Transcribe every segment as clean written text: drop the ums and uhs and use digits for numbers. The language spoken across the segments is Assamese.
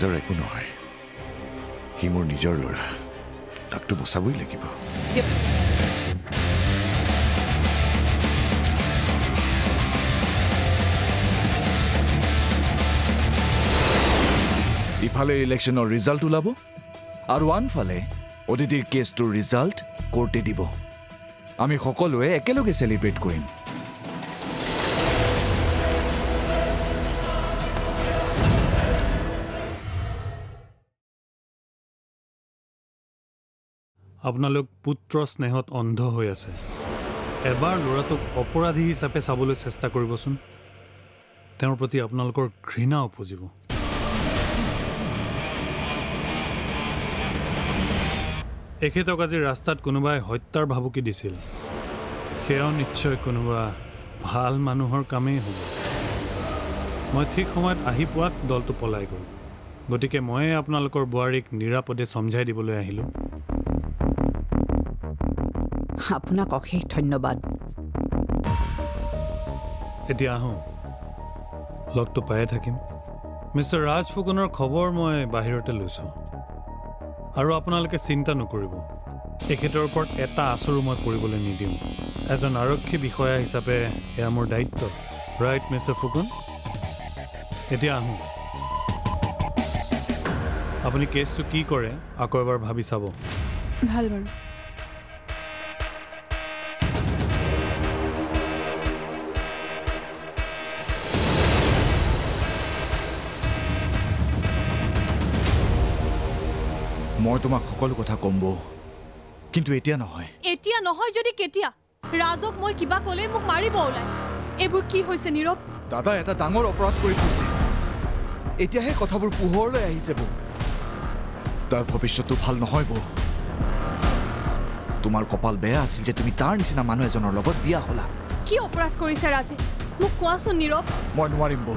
ৰাজৰ একো নহয় সি মোৰ নিজৰ ল'ৰা তাকটো বচাবই লাগিব ইফালে ইলেকশ্যনৰ ৰিজাল্ট ওলাব আৰু আনফালে অদিতিৰ কেছটোৰ ৰিজাল্ট কোৰ্টে দিব আমি সকলোৱে একেলগে সেলিব্ৰেট কৰিম আপোনালোক পুত্ৰ স্নেহত অন্ধ হৈ আছে এবাৰ ল'ৰাটোক অপৰাধী হিচাপে চাবলৈ চেষ্টা কৰিবচোন তেওঁৰ প্ৰতি আপোনালোকৰ ঘৃণা উপজিব এখেতক আজি ৰাস্তাত কোনোবাই হত্যাৰ ভাবুকি দিছিল সেয়াও নিশ্চয় কোনোবা ভাল মানুহৰ কামেই হ'ব মই ঠিক সময়ত আহি পোৱাত দলটো পলাই গ'ল গতিকে মই আপোনালোকৰ বোৱাৰীক নিৰাপদে সমঝাই দিবলৈ আহিলোঁ আপোনাক অশেষ ধন্যবাদ এতিয়া আহোঁ লগটো পায়ে থাকিম মিষ্টাৰ ৰাজ ফুকনৰ খবৰ মই বাহিৰতে লৈছোঁ আৰু আপোনালোকে চিন্তা নকৰিব এখেতৰ ওপৰত এটা আচৰো মই পৰিবলৈ নিদিওঁ এজন আৰক্ষী বিষয়া হিচাপে এয়া মোৰ দায়িত্ব ৰাইট মিষ্টাৰ ফুকন এতিয়া আহোঁ আপুনি কেছটো কি কৰে আকৌ এবাৰ ভাবি চাব ভাল বাৰু মই তোমাক সকলো কথা কম বৌ কিন্তু এতিয়া নহয় যদি কেতিয়া ৰাজক মই কিবা ক'লে মোক মাৰিব ওলাই এইবোৰ কি হৈছে নীৰৱ দাদা এটা ডাঙৰ অপৰাধ কৰি থৈছে এতিয়াহে কথাবোৰ পোহৰলৈ আহিছে বৌ তাৰ ভৱিষ্যতটো ভাল নহয় বৌ তোমাৰ কপাল বেয়া আছিল যে তুমি তাৰ নিচিনা মানুহ এজনৰ লগত বিয়া হ'লা কি অপৰাধ কৰিছে ৰাজে মোক কোৱাচোন নীৰৱ মই নোৱাৰিম বৌ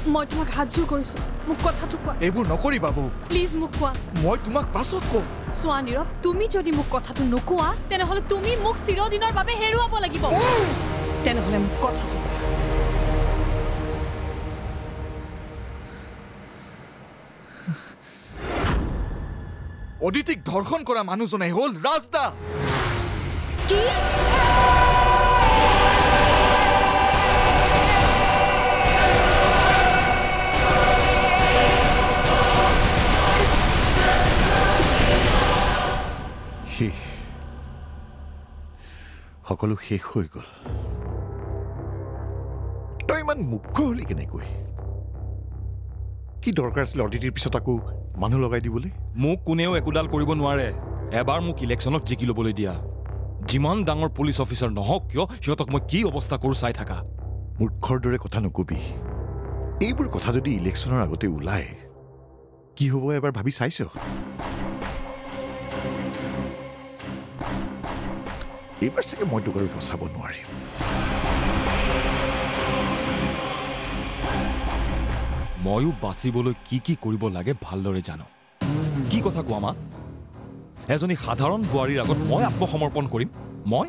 মই তোমাক হাতজোৰ কৰিছো মোক কথাটো কোৱা এইবোৰ নকৰিবা বৌ প্লিজ মোক কোৱা মই তোমাক পাছত কম চোৱা নীৰৱ তুমি যদি মোক কথাটো নোকোৱা তেনেহ'লে তুমি মোক চিৰদিনৰ বাবে হেৰুৱাব লাগিব তেনেহ'লে মোক কথাটো অদিতিক ধৰ্ষণ কৰা মানুহজনে হ'ল ৰাজদা কি সকলো শেষ হৈ গ'ল তই ইমান মুখ্য হলি কেনেকৈ কি দৰকাৰ আছিল অদিতিৰ পিছত আকৌ মানুহ লগাই দিবলৈ মোক কোনেও একোডাল কৰিব নোৱাৰে এবাৰ মোক ইলেকশ্যনত জিকি ল'বলৈ দিয়া যিমান ডাঙৰ পুলিচ অফিচাৰ নহওক কিয় সিহঁতক মই কি অৱস্থা কৰোঁ চাই থাকা মূৰ্খৰ দৰে কথা নকবি এইবোৰ কথা যদি ইলেকশ্যনৰ আগতে ওলায় কি হ'ব এবাৰ ভাবি চাইছ এইবাৰ চাগে মই তোক আৰু বচাব নোৱাৰিম ময়ো বাচিবলৈ কি কি কৰিব লাগে ভালদৰে জানো কি কথা কোৱা মা এজনী সাধাৰণ বোৱাৰীৰ আগত মই আত্মসমৰ্পণ কৰিম মই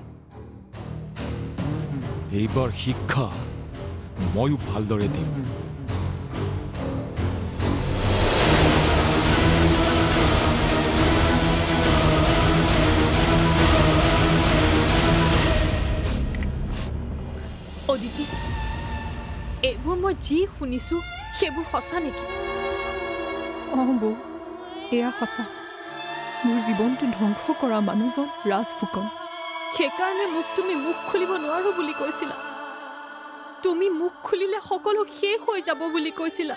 এইবাৰ শিক্ষা ময়ো ভালদৰে দিম অদিতি এইবোৰ মই যি শুনিছো সেইবোৰ সঁচা নেকি বৌ এয়া সঁচা মোৰ জীৱনটো ধ্বংস কৰা মানুহজন ৰাজ ফুকন সেইকাৰণে মোক তুমি মুখ খুলিব নোৱাৰো বুলি কৈছিলা তুমি মুখ খুলিলে সকলো শেষ হৈ যাব বুলি কৈছিলা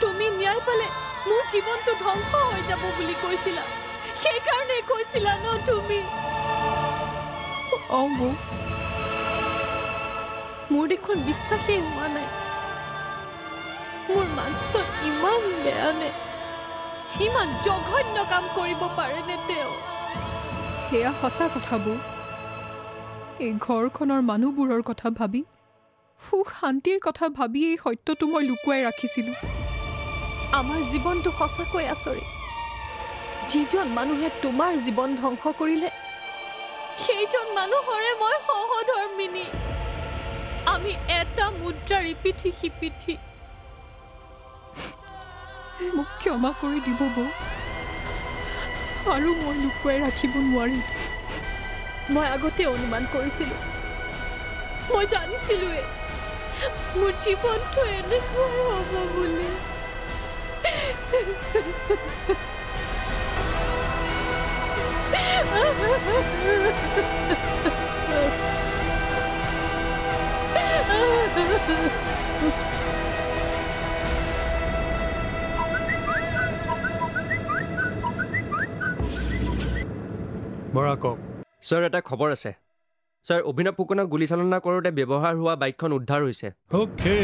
তুমি ন্যায় পালে মোৰ জীৱনটো ধ্বংস হৈ যাব বুলি কৈছিলা সেইকাৰণে কৈছিলা ন তুমি বৌ মোৰ দেখোন বিশ্বাসেই হোৱা নাই মোৰ মানসত ইমান বেয়া নে ইমান জঘন্য কাম কৰিব পাৰেনে তেওঁ সেয়া সঁচা কথা বৌ এই ঘৰখনৰ মানুহবোৰৰ কথা ভাবি সুখ শান্তিৰ কথা ভাবি এই সত্যটো মই লুকুৱাই ৰাখিছিলোঁ আমাৰ জীৱনটো সঁচাকৈ আচৰিত যিজন মানুহে তোমাৰ জীৱন ধ্বংস কৰিলে সেইজন মানুহৰে মই সহধৰ্মিনী আমি এটা মুদ্ৰাৰ ইপিঠি সিপিঠি মোক ক্ষমা কৰি দিব বৌ আৰু মই লুকুৱাই ৰাখিব নোৱাৰিম মই আগতে অনুমান কৰিছিলোঁ মই জানিছিলোৱে মোৰ জীৱনটো এনেকুৱাই হ'ব বুলি বৰা কওক ছাৰ এটা খবৰ আছে ছাৰ অভিনৱ ফুকনক গুলীচালনা কৰোঁতে ব্যৱহাৰ হোৱা বাইকখন উদ্ধাৰ হৈছে অ'কে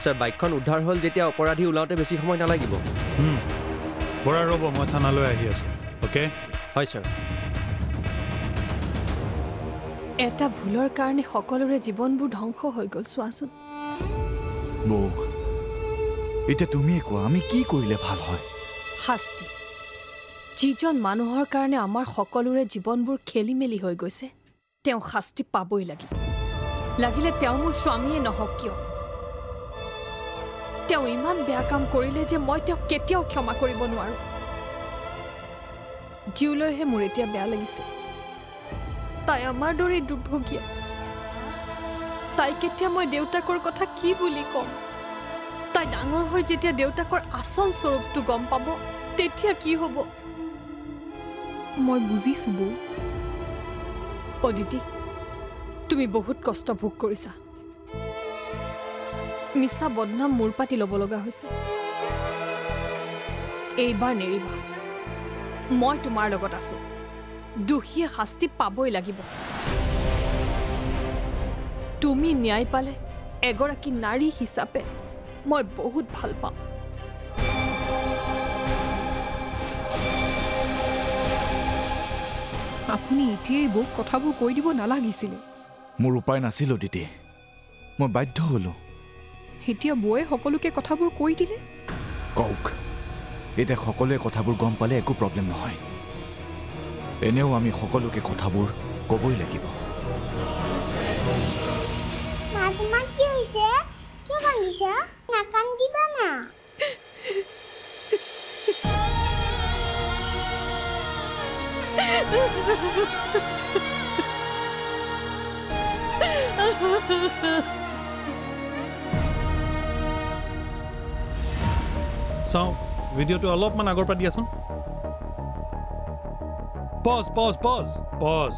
ছাৰ বাইকখন উদ্ধাৰ হ'ল যেতিয়া অপৰাধী ওলাওঁতে বেছি সময় নালাগিব বৰা ৰ'ব মই থানালৈ আহি আছোঁ অ'কে হয় ছাৰ এটা ভুলৰ কাৰণে সকলোৰে জীৱনবোৰ ধ্বংস হৈ গ'ল চোৱাচোন বৌ এতিয়া তুমিয়ে কোৱা আমি কি কৰিলে ভাল হয় শাস্তি যিজন মানুহৰ কাৰণে আমাৰ সকলোৰে জীৱনবোৰ খেলি মেলি হৈ গৈছে তেওঁ শাস্তি পাবই লাগিব লাগিলে তেওঁ মোৰ স্বামীয়ে নহওক কিয় তেওঁ ইমান বেয়া কাম কৰিলে যে মই তেওঁক কেতিয়াও ক্ষমা কৰিব নোৱাৰোঁ জীউলৈহে মোৰ এতিয়া বেয়া লাগিছে তাই আমাৰ দৰে দুৰ্ভগীয়া তাইক এতিয়া মই দেউতাকৰ কথা কি বুলি ক'ম তাই ডাঙৰ হৈ যেতিয়া দেউতাকৰ আচল স্বৰূপটো গম পাব তেতিয়া কি হ'ব মই বুজিছোঁ বৌ অদিতি তুমি বহুত কষ্ট ভোগ কৰিছা মিছা বদনাম মূৰ পাতি ল'ব লগা হৈছে এইবাৰ নেৰিবা মই তোমাৰ লগত আছোঁ দোষীয়ে শাস্তি পাবই লাগিব তুমি ন্যায় পালে এগৰাকী নাৰী হিচাপে মই বহুত ভাল পাম আপুনি এতিয়াই বৌক কথাবোৰ কৈ দিব নালাগিছিলে মোৰ উপায় নাছিল দিদি মই বাধ্য হ'লোঁ এতিয়া বৌয়ে সকলোকে কথাবোৰ কৈ দিলে কওক এতিয়া সকলোৱে কথাবোৰ গম পালে একো প্ৰব্লেম নহয় এনেও আমি সকলোকে কথাবোৰ ক'বই লাগিব মা তোমাৰ কি হৈছে কিয় কান্দিছা নাকান্দিবা না চাওঁ ভিডিঅ'টো অলপমান আগৰ পৰা দিয়াচোন pause pause pause pause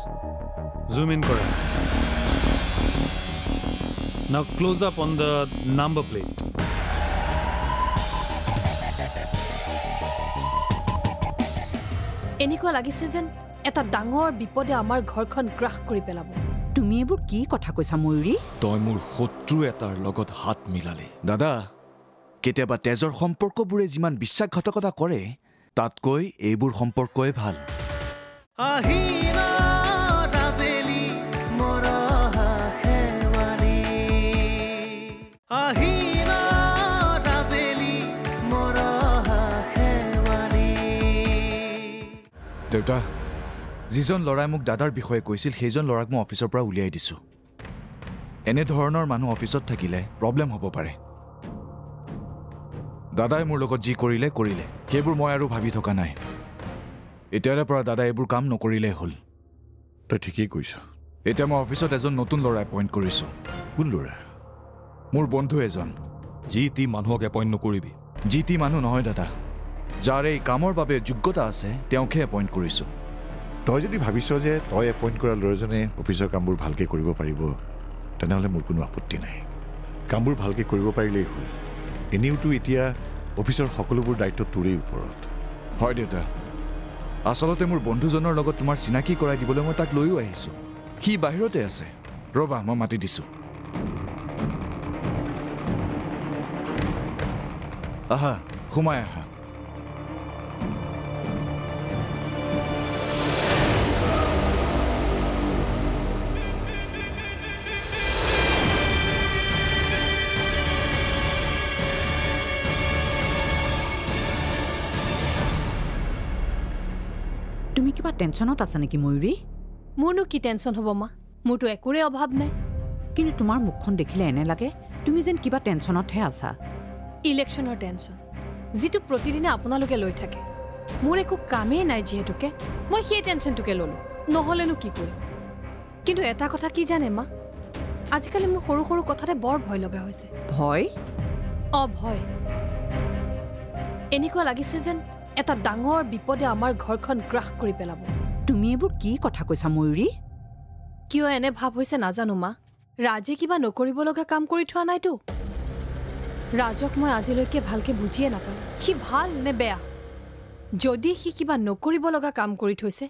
zoom in কৰা now close up on the number plate এনেকুৱা লাগিছে যেন এটা ডাঙৰ বিপদে আমাৰ ঘৰখন গ্ৰাস কৰি পেলাব তুমি এইবোৰ কি কথা কৈছা ময়ূৰী তই মোৰ শত্ৰু এটাৰ লগত হাত মিলালি দাদা কেতিয়াবা তেজৰ সম্পৰ্কবোৰে যিমান বিশ্বাসঘাতকতা কৰে তাতকৈ এইবোৰ সম্পৰ্কই ভাল দেউতা যিজন ল'ৰাই মোক দাদাৰ বিষয়ে কৈছিল সেইজন ল'ৰাক মই অফিচৰ পৰা উলিয়াই দিছোঁ এনেধৰণৰ মানুহ অফিচত থাকিলে প্ৰব্লেম হ'ব পাৰে দাদাই মোৰ লগত যি কৰিলে সেইবোৰ মই আৰু ভাবি থকা নাই এতিয়াৰে পৰা দাদাই এইবোৰ কাম নকৰিলেই হ'ল তই ঠিকেই কৈছ এতিয়া মই অফিচত এজন নতুন ল'ৰা এপইণ্ট কৰিছোঁ কোন ল'ৰা মোৰ বন্ধু এজন যি টি মানুহক এপইণ্ট নকৰিবি যি টি মানুহ নহয় দাদা যাৰ এই কামৰ বাবে যোগ্যতা আছে তেওঁকহে এপইণ্ট কৰিছোঁ তই যদি ভাবিছ যে তই এপইণ্ট কৰা ল'ৰাজনে অফিচৰ কামবোৰ ভালকৈ কৰিব পাৰিব তেনেহ'লে মোৰ কোনো আপত্তি নাই কামবোৰ ভালকৈ কৰিব পাৰিলেই হ'ল এনেওতো এতিয়া অফিচৰ সকলোবোৰ দায়িত্ব তোৰেই ওপৰত হয় দেউতা আচলতে মোৰ বন্ধুজনৰ লগত তোমাৰ চিনাকি কৰাই দিবলৈ মই তাক লৈও আহিছোঁ সি বাহিৰতে আছে ৰ'বা মই মাতি দিছোঁ আহা সোমাই আহা তুমি কিবা টেনশ্যনত আছা নেকি ময়ূৰী মোৰনো কি টেনশ্যন হ'ব মা মোৰতো একোৰে অভাৱ নাই কিন্তু তোমাৰ মুখখন দেখিলে এনে লাগে তুমি যেন কিবা টেনশ্যনতহে আছা ইলেকশ্যনৰ টেনশ্যন যিটো প্ৰতিদিনে আপোনালোকে লৈ থাকে মোৰ একো কামেই নাই যিহেতুকে মই সেই টেনশ্যনটোকে ল'লোঁ নহ'লেনো কি কৰিম কিন্তু এটা কথা কি জানে মা আজিকালি মোৰ সৰু সৰু কথাতে বৰ ভয় লগা হৈছে ভয় ভয় এনেকুৱা লাগিছে যেন এটা ডাঙৰ বিপদে আমাৰ ঘৰখন গ্ৰাস কৰি পেলাব তুমি এইবোৰ কি কথা কৈছা ময়ূৰী কিয় এনে ভাৱ হৈছে নাজানো মা ৰাজে কিবা নকৰিব লগা কাম কৰি থোৱা নাইতো ৰাজক মই আজিলৈকে ভালকে বুজিয়ে নাপাওঁ সি ভাল নে বেয়া যদি সি কিবা নকৰিব লগা কাম কৰি থৈছে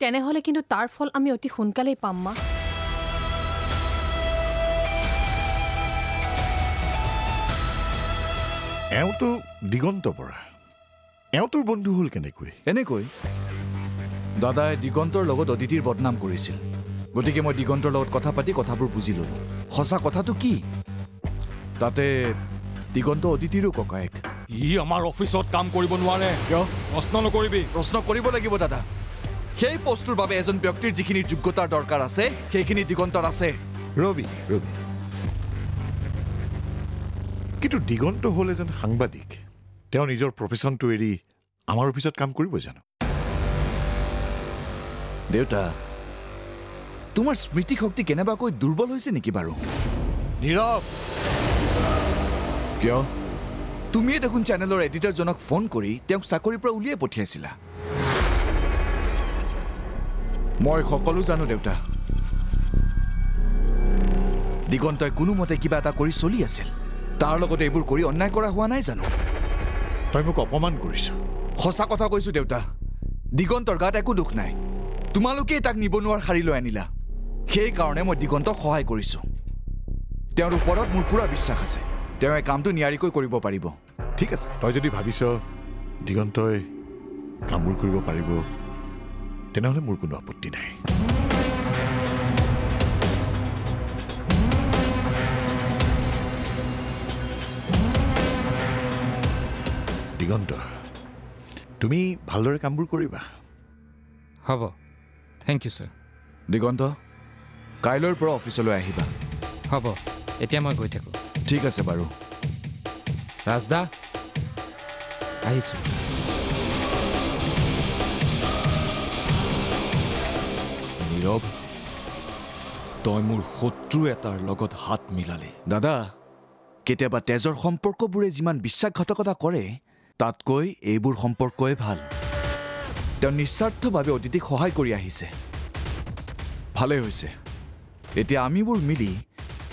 তেনেহ'লে কিন্তু তাৰ ফল আমি অতি সোনকালেই পাম মা এওঁতো দিগন্ত বৰা এওঁটোৰ বন্ধু হ'ল কেনেকৈ এনেকৈ দাদাই দিগন্তৰ লগত অদিতিৰ বদনাম কৰিছিল গতিকে মই দিগন্তৰ লগত কথা পাতি কথাবোৰ বুজি ল'লোঁ সঁচা কথাটো কি তাতে দিগন্ত অদিতিৰো ককায়েক ই আমাৰ অফিচত কাম কৰিব নোৱাৰে কিয় প্ৰশ্ন নকৰিবি প্ৰশ্ন কৰিব লাগিব দাদা সেই পষ্টটোৰ বাবে এজন ব্যক্তিৰ যিখিনি যোগ্যতাৰ দৰকাৰ আছে সেইখিনি দিগন্তৰ আছে ৰবি কিন্তু দিগন্ত হ'ল এজন সাংবাদিক তেওঁ নিজৰ প্ৰফেশ্যনটো এৰি আমাৰ অফিচত কাম কৰিব জানো দেউতা তোমাৰ স্মৃতি শক্তি কেনেবাকৈ দুৰ্বল হৈছে নেকি বাৰু নীৰৱ কিয় তুমিয়ে দেখোন চেনেলৰ এডিটৰজনক ফোন কৰি তেওঁক চাকৰিৰ পৰা উলিয়াই পঠিয়াইছিলা মই সকলো জানো দেউতা দিগন্তই কোনোমতে কিবা এটা কৰি চলি আছিল তাৰ লগতে এইবোৰ কৰি অন্যায় কৰা হোৱা নাই জানো তই মোক অপমান কৰিছ সঁচা কথা কৈছো দেউতা দিগন্তৰ গাত একো দুখ নাই তোমালোকেই তাক নিবনুৱাৰ শাৰী লৈ আনিলা সেইকাৰণে মই দিগন্তক সহায় কৰিছো তেওঁৰ ওপৰত মোৰ পুৰা বিশ্বাস আছে তেওঁ এই কামটো নিয়াৰিকৈ কৰিব পাৰিব ঠিক আছে তই যদি ভাবিছ দিগন্তই কামবোৰ কৰিব পাৰিব তেনেহ'লে মোৰ কোনো আপত্তি নাই দিগন্ত তুমি ভালদৰে কামবোৰ কৰিবা হ'ব থেংক ইউ ছাৰ দিগন্ত কাইলৈৰ পৰা অফিচলৈ আহিবা হ'ব এতিয়া মই গৈ থাকোঁ ঠিক আছে বাৰু ৰাজদা আহিছোঁ নীৰৱ তই মোৰ শত্ৰু এটাৰ লগত হাত মিলালি দাদা কেতিয়াবা তেজৰ সম্পৰ্কবোৰে যিমান বিশ্বাসঘাতকতা কৰে তাতকৈ এইবোৰ সম্পৰ্কই ভাল তেওঁ নিস্বাৰ্থভাৱে অতিথিক সহায় কৰি আহিছে ভালেই হৈছে এতিয়া আমিবোৰ মিলি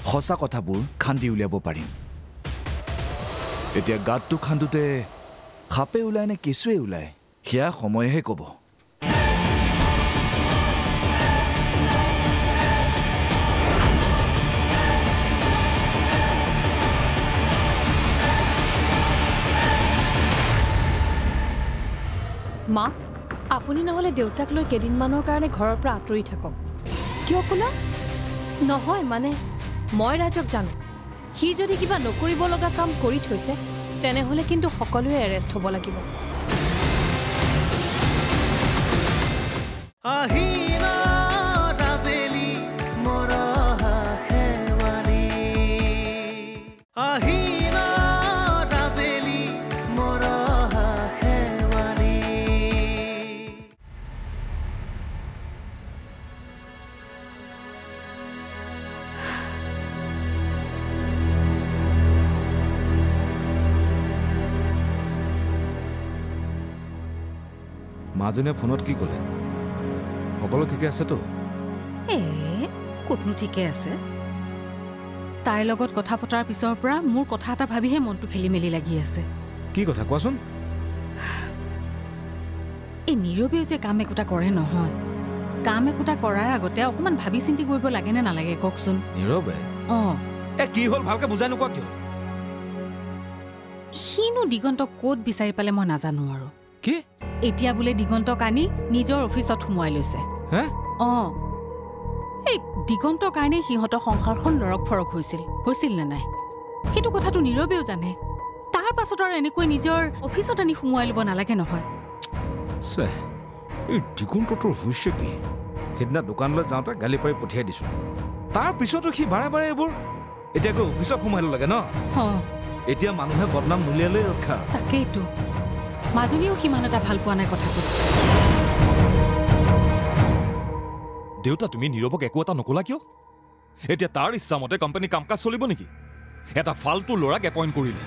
সঁচা কথাবোৰ খান্দি উলিয়াব পাৰিম এতিয়া গাঁতটো খান্দোতে সাপে ওলায় নে কেঁচুৱে ওলায় সেয়া সময়েহে ক'ব মা আপুনি নহ'লে দেউতাক লৈ কেইদিনমানৰ কাৰণে ঘৰৰ পৰা আঁতৰি থাকক কিয় ক'লা নহয় মানে মই ৰাজক জানো সি যদি কিবা নকৰিব লগা কাম কৰি থৈছে তেনেহ'লে কিন্তু সকলোৱে এৰেষ্ট হ'ব লাগিব মাজনীয়ে ফোনত কি ক'লে সকলো ঠিকে আছেতো ক'তনো ঠিকে আছে তাইৰ লগত কথা পতাৰ পিছৰ পৰা মোৰ কথা এটা ভাবিহে মনটো খেলি মেলি লাগি আছে কি কথা কোৱাচোন এই নীৰৱেও যে কাম একোটা কৰে নহয় কাম একোটা কৰাৰ আগতে অকণমান ভাবি চিন্তি কৰিব লাগে নে নালাগে কওকচোন নীৰৱে কি হ'ল ভালকে বুজাই নোকোৱা কিয় সিনো দিগন্তক ক'ত বিচাৰি পালে মই নাজানো আৰু কি এতিয়া বোলে দিগন্তক আনি নিজৰ অফিচত সোমোৱাই লৈছে এই দিগন্তৰ কাৰণে সিহঁতৰ সংসাৰখন লৰক ফৰক হৈছিল নে নাই সেইটো কথাটো নীৰৱেও জানে তাৰ পাছত আৰু এনেকৈ নিজৰ অফিচত আনি সোমোৱাই ল'ব নালাগে নহয় এই দিগন্তটোৰ হৈছে কি সেইদিনা দোকানলৈ যাওঁতে গালি পাৰি পঠিয়াই দিছোঁ তাৰ পিছতো সি বাৰে বাৰে এইবোৰ এতিয়া গৈ অফিচত সোমাই ল'ব লাগে ন এতিয়া মানুহে বদনাম নুলিয়ালেই ৰক্ষা। তাকেইতো মাজনীও সিমান এটা ভাল পোৱা নাই কথাটো। দেউতা তুমি নীৰৱক একো এটা নকলা কিয়? এতিয়া তাৰ ইচ্ছামতে কোম্পানী কাম কাজ চলিব নেকি? এটা ফাল্টু ল'ৰাক এপইণ্ট কৰিলে।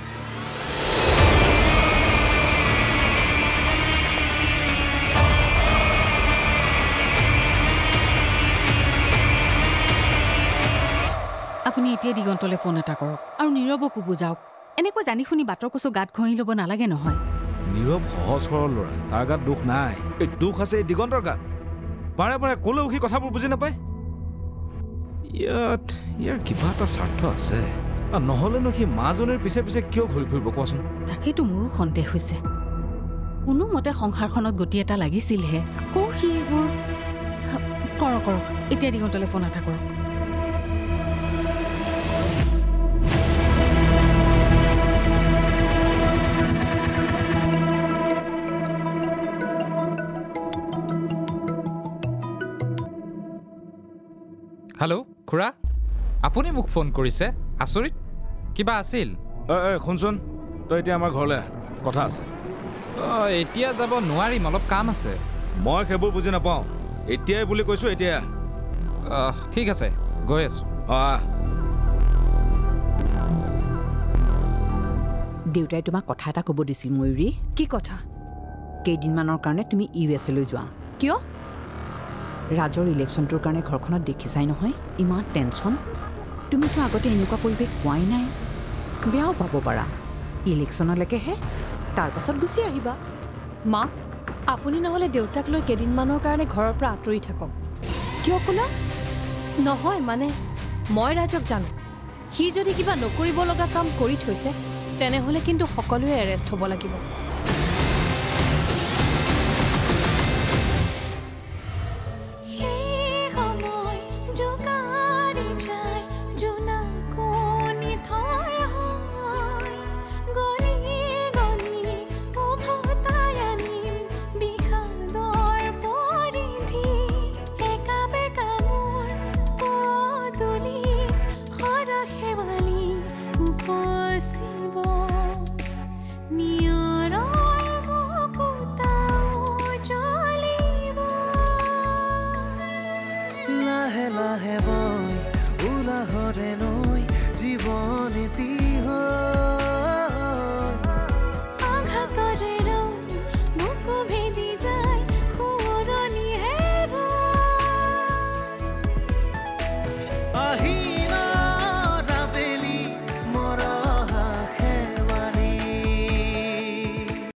আপুনি এতিয়া দিগন্তলৈ ফোন এটা কৰক আৰু নীৰৱকো বুজাওক। এনেকৈ জানি শুনি বাটৰ কচু গাত ঘঁহি ল'ব নালাগে নহয়। নীৰৱ সহজ সৰল ল'ৰা, তাৰ গাত দুখ নাই। এই দুখ আছে এই দিগন্তৰ গাত। বাৰে বাৰে ক'লেও সি কথাবোৰ বুজি নাপায়। ইয়াৰ কিবা এটা স্বাৰ্থ আছে, নহ'লেনো সি মাজনীৰ পিছে পিছে কিয় ঘূৰি ফুৰিব কোৱাচোন? তাকেইতো মোৰো সন্দেহ হৈছে। কোনোমতে সংসাৰখনত গতি এটা লাগিছিলহে, আকৌ সি এইবোৰ কৰক। এতিয়া দিগন্তলৈ ফোন এটা কৰক। হেল্ল' খুৰা, আপুনি মোক ফোন কৰিছে? আচৰিত, কিবা আছিল? শুনচোন, তই এতিয়া আমাৰ ঘৰলৈ কথা আছে। এতিয়া যাব নোৱাৰিম, অলপ কাম আছে। মই সেইবোৰ বুজি নাপাওঁ, এতিয়াই বুলি কৈছোঁ। এতিয়া ঠিক আছে, গৈ আছোঁ। দেউতাই তোমাক কথা এটা ক'ব দিছিল ময়ূৰী। কি কথা? কেইদিনমানৰ কাৰণে তুমি US লৈ যোৱা। কিয়? ৰাজৰ ইলেকশ্যনটোৰ কাৰণে ঘৰখনত দেখিছাই নহয়, ইমান টেনশ্যন। তুমিতো আগতে এনেকুৱা পৰিৱেশ পোৱাই নাই। বেয়াও পাব পাৰা। ইলেকশ্যনলৈকেহে, তাৰপাছত গুচি আহিবা। মা, আপুনি নহ'লে দেউতাক লৈ কেইদিনমানৰ কাৰণে ঘৰৰ পৰা আঁতৰি থাকক। কিয় ক'লা? নহয় মানে মই ৰাজক জানো। সি যদি কিবা নকৰিব লগা কাম কৰি থৈছে তেনেহ'লে কিন্তু সকলোৱে এৰেষ্ট হ'ব লাগিব। আহি